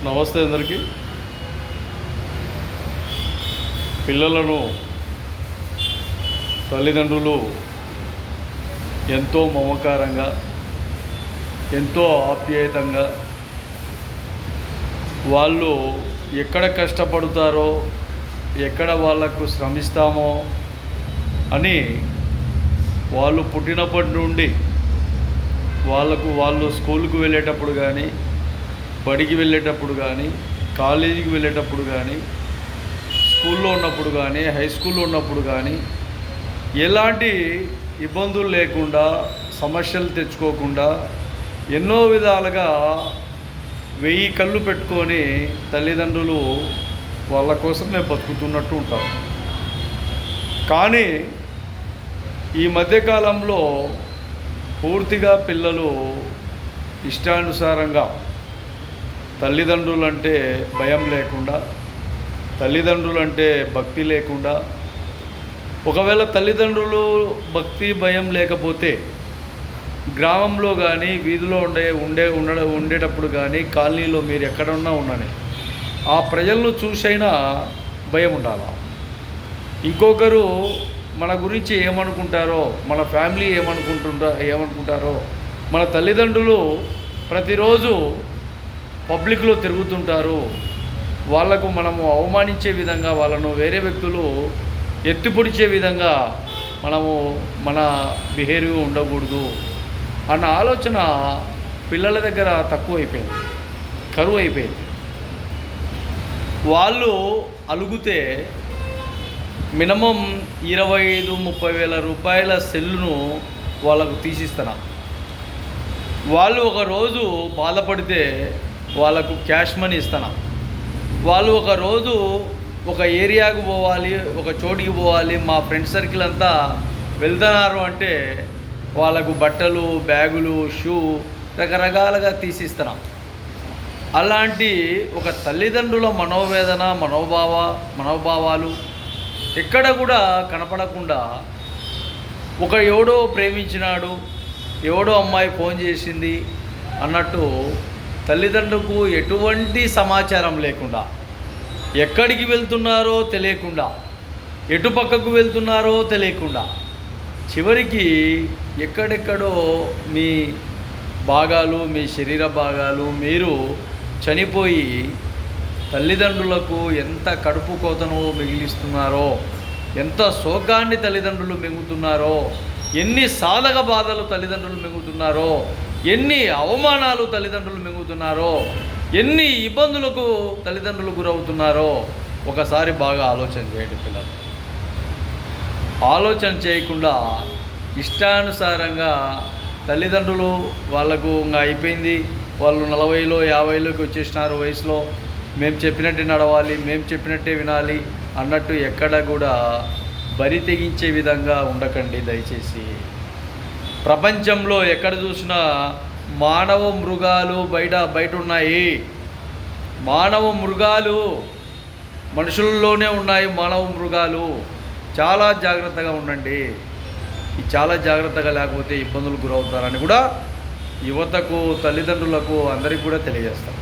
నమస్తే అందరికీ. పిల్లలను తల్లిదండ్రులు ఎంతో మమకారంగా, ఎంతో ఆప్యాయతంగా, వాళ్ళు ఎక్కడ కష్టపడతారో, ఎక్కడ వాళ్ళకు శ్రమిస్తామో అని వాళ్ళు పుట్టినప్పటి నుండి వాళ్ళు స్కూల్కి వెళ్ళేటప్పుడు కానీ, బడికి వెళ్ళేటప్పుడు కానీ, కాలేజీకి వెళ్ళేటప్పుడు కానీ, స్కూల్లో ఉన్నప్పుడు కానీ, హై స్కూల్లో ఉన్నప్పుడు కానీ ఎలాంటి ఇబ్బందులు లేకుండా, సమస్యలు తెచ్చుకోకుండా ఎన్నో విధాలుగా 1000 కళ్ళు పెట్టుకొని తల్లిదండ్రులు వాళ్ళ కోసమే బతుకుతున్నట్టు ఉంటారు. కానీ ఈ మధ్యకాలంలో పూర్తిగా పిల్లలు ఇష్టానుసారంగా తల్లిదండ్రులంటే భయం లేకుండా, తల్లిదండ్రులంటే భక్తి లేకుండా, ఒకవేళ తల్లిదండ్రులు భక్తి భయం లేకపోతే గ్రామంలో కానీ, వీధిలో ఉండేటప్పుడు కానీ, కాలనీలో మీరు ఎక్కడున్నా ఉండని ఆ ప్రజలను చూసైనా భయం ఉండాలి. ఇంకొకరు మన గురించి ఏమనుకుంటారో, మన ఫ్యామిలీ ఏమనుకుంటారో, మన తల్లిదండ్రులు ప్రతిరోజు పబ్లిక్లో తిరుగుతుంటారు, వాళ్లకు మనము అవమానించే విధంగా, వాళ్ళను వేరే వ్యక్తులు ఎత్తిపొడిచే విధంగా మన బిహేవియర్ ఉండకూడదు అన్న ఆలోచన పిల్లల దగ్గర తక్కువైపోయింది, కరువు అయిపోయింది. వాళ్ళు అలుగుతే మినిమం 25-30 వేల రూపాయల సెల్లును వాళ్ళకు తీసిస్తున్నా. వాళ్ళు ఒకరోజు బాధపడితే వాళ్ళకు క్యాష్ మనీ ఇస్తున్నా. వాళ్ళు ఒకరోజు ఒక ఏరియాకు పోవాలి, ఒక చోటికి పోవాలి, మా ఫ్రెండ్ సర్కిల్ అంతా వెళ్తున్నారు అంటే వాళ్ళకు బట్టలు, బ్యాగులు, షూ రకరకాలుగా తీసిస్తున్నాం. అలాంటి ఒక తల్లిదండ్రుల మనోవేదన, మనోభావాలు ఎక్కడ కూడా కనపడకుండా, ఎవడో ప్రేమించినాడు, ఎవడో అమ్మాయి ఫోన్ చేసింది అన్నట్టు తల్లిదండ్రులకు ఎటువంటి సమాచారం లేకుండా, ఎక్కడికి వెళ్తున్నారో తెలియకుండా, ఎటు పక్కకు వెళ్తున్నారో తెలియకుండా, చివరికి ఎక్కడెక్కడో మీ భాగాలు, మీ శరీర భాగాలు మీరు చనిపోయి తల్లిదండ్రులకు ఎంత కడుపు కోతను మిగిలిస్తున్నారో, ఎంత శోకాన్ని తల్లిదండ్రులు మింగుతున్నారో, ఎన్ని సాధక బాధలు తల్లిదండ్రులు మింగుతున్నారో, ఎన్ని అవమానాలు తల్లిదండ్రులు మింగుతున్నారో, ఎన్ని ఇబ్బందులకు తల్లిదండ్రులు గురవుతున్నారో ఒకసారి బాగా ఆలోచన చేయండి. పిల్లలు ఆలోచన చేయకుండా ఇష్టానుసారంగా తల్లిదండ్రులు వాళ్ళకు ఇంకా అయిపోయింది, వాళ్ళు 40లో 50లోకి వచ్చేసినారు వయసులో, మేము చెప్పినట్టే నడవాలి, మేము చెప్పినట్టే వినాలి అన్నట్టు ఎక్కడ కూడా బరి తెగించే విధంగా ఉండకండి దయచేసి. ప్రపంచంలో ఎక్కడ చూసినా మానవ మృగాలు బయట ఉన్నాయి. మానవ మృగాలు మనుషుల్లోనే ఉన్నాయి. మానవ మృగాలు చాలా జాగ్రత్తగా ఉండండి. చాలా జాగ్రత్తగా లేకపోతే ఇబ్బందులు గురవుతారని కూడా యువతకు, తల్లిదండ్రులకు అందరికీ కూడా తెలియజేస్తాం.